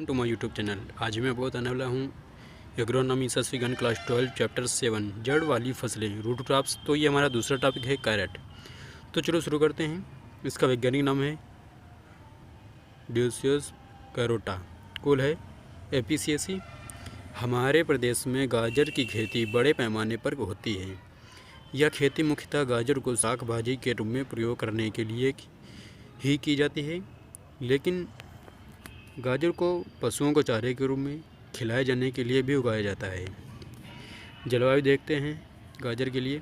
Welcome to my YouTube channel. आज मैं बताने वाला हूँ एग्रोनॉमी सस्विगन क्लास 12 चैप्टर 7 जड़ वाली फसलें रूट क्रॉप्स। तो ये हमारा दूसरा टॉपिक है कैरेट। तो चलो शुरू करते हैं। इसका वैज्ञानिक नाम है ड्यूसियस कैरोटा, कुल है एपिसिएसी। हमारे प्रदेश में गाजर की खेती बड़े पैमाने पर होती है। यह खेती मुख्यतः गाजर को साग भाजी के रूप में प्रयोग करने के लिए ही की जाती है, लेकिन गाजर को पशुओं को चारे के रूप में खिलाए जाने के लिए भी उगाया जाता है। जलवायु देखते हैं गाजर के लिए।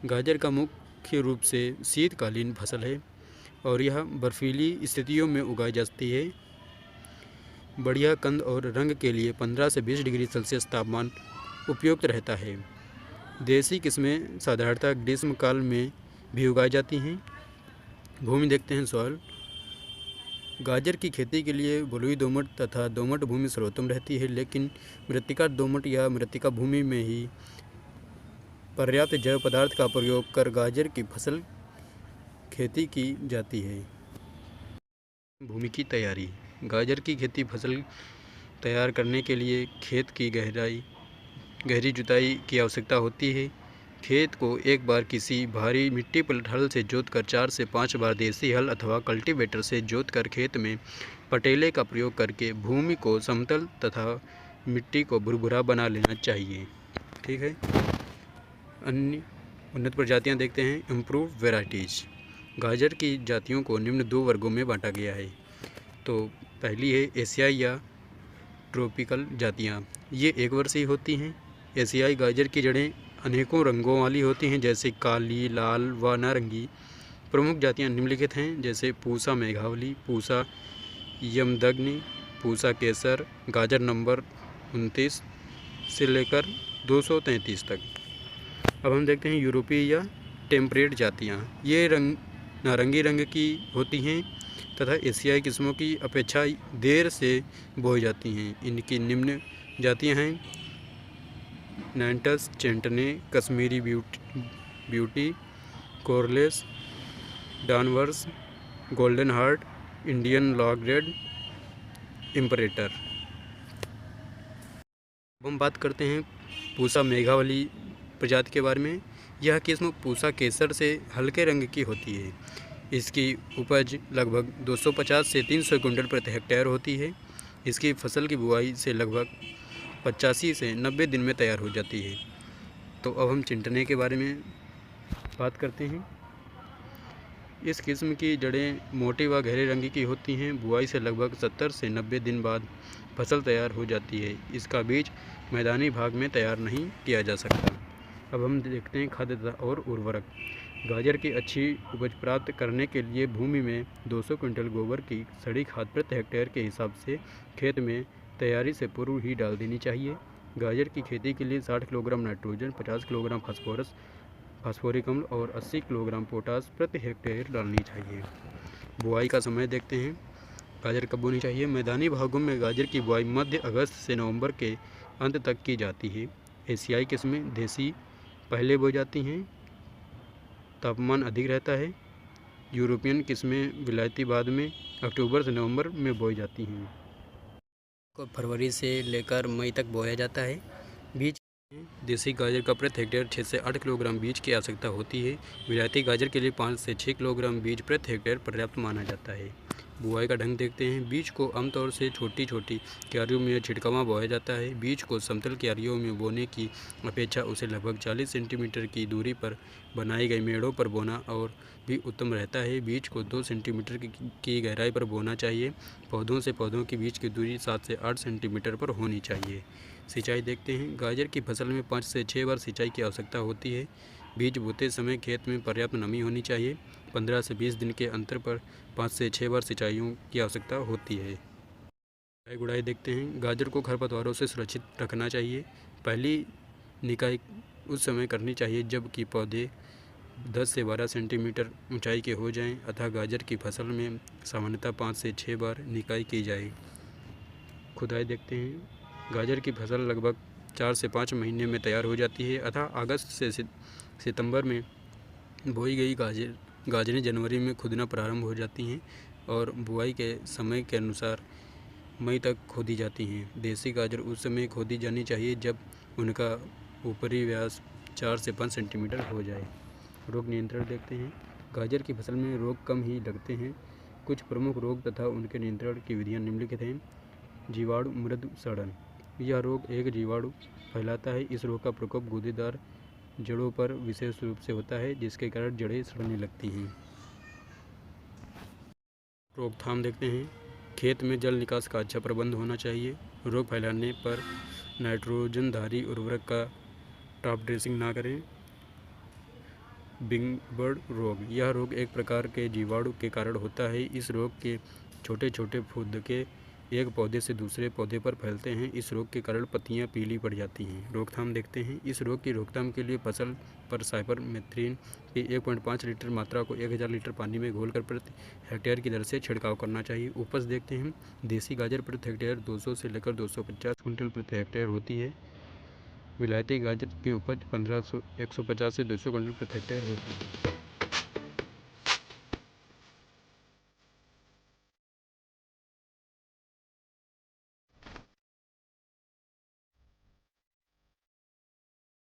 गाजर का मुख्य रूप से शीतकालीन फसल है और यह बर्फीली स्थितियों में उगाई जाती है। बढ़िया कंद और रंग के लिए 15 से 20 डिग्री सेल्सियस तापमान उपयुक्त रहता है। देसी किस्में साधारणतः ग्रीष्मकाल में भी उगाई जाती हैं। भूमि देखते हैं सॉइल। गाजर की खेती के लिए बलुई दोमट तथा दोमट भूमि सर्वोत्तम रहती है, लेकिन मृत्तिका दोमट या मृत्तिका भूमि में ही पर्याप्त जैव पदार्थ का प्रयोग कर गाजर की फसल खेती की जाती है। भूमि की तैयारी। गाजर की खेती फसल तैयार करने के लिए खेत की गहरी जुताई की आवश्यकता होती है। खेत को एक बार किसी भारी मिट्टी पर हल से जोतकर 4 से 5 बार देसी हल अथवा कल्टीवेटर से जोतकर खेत में पटेले का प्रयोग करके भूमि को समतल तथा मिट्टी को भुरभुरा बना लेना चाहिए। ठीक है। अन्य उन्नत प्रजातियां देखते हैं। Improve varieties. गाजर की जातियों को निम्न 2 वर्गों में बांटा गया है। तो पहली है एशियाई या ट्रॉपिकल जातियाँ। ये एक वर्षीय होती हैं। एशियाई गाजर की जड़ें अनेकों रंगों वाली होती हैं, जैसे काली, लाल व नारंगी। प्रमुख जातियां निम्नलिखित हैं, जैसे पूसा मेघावली, पूसा यमदग्नि, पूसा केसर। गाजर नंबर 29 से लेकर 233 तक। अब हम देखते हैं यूरोपीय या टेम्परेट जातियां। ये नारंगी रंग की होती हैं तथा एशियाई किस्मों की अपेक्षा देर से बोई जाती हैं। इनकी निम्न जातियां हैं Nantes, Chantenay, Kashmiri beauty, coreless, Danvers, golden heart, Indian long red, Imperator. अब हम बात करते हैं पूसा मेघावली प्रजाति के बारे में। यह किस्म पूसा केसर से हल्के रंग की होती है। इसकी उपज लगभग 250 से 300 क्विंटल प्रति हेक्टेयर होती है। इसकी फसल की बुआई से लगभग 85 से 90 दिन में तैयार हो जाती है। तो अब हम चिंटने के बारे में बात करते हैं। इस किस्म की जड़ें मोटी व गहरे रंग की होती हैं। बुआई से लगभग 70 से 90 दिन बाद फसल तैयार हो जाती है। इसका बीज मैदानी भाग में तैयार नहीं किया जा सकता। अब हम देखते हैं खाद्य और उर्वरक। गाजर की अच्छी उपज प्राप्त करने के लिए भूमि में 200 क्विंटल गोबर की सड़ी खाद प्रति हेक्टेयर के हिसाब से खेत में तैयारी से पूर्व ही डाल देनी चाहिए। गाजर की खेती के लिए 60 किलोग्राम नाइट्रोजन, 50 किलोग्राम फास्फोरिक अम्ल और 80 किलोग्राम पोटास प्रति हेक्टेयर डालनी चाहिए। बुआई का समय देखते हैं। गाजर कब बोनी चाहिए। मैदानी भागों में गाजर की बुआई मध्य अगस्त से नवंबर के अंत तक की जाती है। एशियाई किस्में देसी पहले बोई जाती हैं, तापमान अधिक रहता है। यूरोपियन किस्में विलायती बाद में अक्टूबर से नवंबर में बोई जाती हैं। को फरवरी से लेकर मई तक बोया जाता है। बीज देसी गाजर का प्रति हेक्टेयर 6 से 8 किलोग्राम बीज की आवश्यकता होती है। विलायती गाजर के लिए 5 से 6 किलोग्राम बीज प्रति हेक्टेयर पर्याप्त माना जाता है। बुआई का ढंग देखते हैं। बीज को आमतौर से छोटी छोटी क्यारियों में छिड़कावा बोया जाता है। बीज को समतल क्यारियों में बोने की अपेक्षा उसे लगभग 40 सेंटीमीटर की दूरी पर बनाई गई मेड़ों पर बोना और भी उत्तम रहता है। बीज को 2 सेंटीमीटर की गहराई पर बोना चाहिए। पौधों से पौधों के बीच की दूरी 7 से 8 सेंटीमीटर पर होनी चाहिए। सिंचाई देखते हैं। गाजर की फसल में 5 से 6 बार सिंचाई की आवश्यकता होती है। बीज बोते समय खेत में पर्याप्त नमी होनी चाहिए। 15 से 20 दिन के अंतर पर 5 से 6 बार सिंचाइयों की आवश्यकता होती है। गुड़ाई देखते हैं। गाजर को खरपतवारों से सुरक्षित रखना चाहिए। पहली निकाई उस समय करनी चाहिए जबकि पौधे 10 से 12 सेंटीमीटर ऊंचाई के हो जाएं, अतः गाजर की फसल में सामान्यतः 5 से 6 बार निकाई की जाए। खुदाई देखते हैं। गाजर की फसल लगभग 4 से 5 महीने में तैयार हो जाती है, अतः अगस्त से सितंबर में बोई गई गाजरें जनवरी में खुदना प्रारंभ हो जाती हैं और बुआई के समय के अनुसार मई तक खोदी जाती हैं। देसी गाजर उस समय खोदी जानी चाहिए जब उनका ऊपरी व्यास 4 से 5 सेंटीमीटर हो जाए। रोग नियंत्रण देखते हैं। गाजर की फसल में रोग कम ही लगते हैं। कुछ प्रमुख रोग तथा उनके नियंत्रण की विधियाँ निम्नलिखित हैं। जीवाणु मृद सड़न, यह रोग एक जीवाणु फैलाता है। इस रोग का प्रकोप गूदेदार जड़ों पर विशेष रूप से होता है, जिसके कारण जड़ें सड़ने लगती हैं। रोकथाम देखते हैं। खेत में जल निकास का अच्छा प्रबंध होना चाहिए। रोग फैलाने पर नाइट्रोजनधारी उर्वरक का टॉप ड्रेसिंग ना करें। बिंगबर्ड रोग, यह रोग एक प्रकार के जीवाणु के कारण होता है। इस रोग के छोटे छोटे फुदके एक पौधे से दूसरे पौधे पर फैलते हैं। इस रोग के कारण पत्तियां पीली पड़ जाती हैं। रोकथाम देखते हैं। इस रोग की रोकथाम के लिए फसल पर साइपरमेथ्रिन की 1.5 लीटर मात्रा को 1000 लीटर पानी में घोलकर प्रति हेक्टेयर की दर से छिड़काव करना चाहिए। उपज देखते हैं। देसी गाजर प्रति हेक्टेयर 200 से लेकर 250 क्विंटल प्रति हेक्टेयर होती है। विलायती गाजर की उपज 150 से 200 क्विंटल प्रति हेक्टेयर होती है।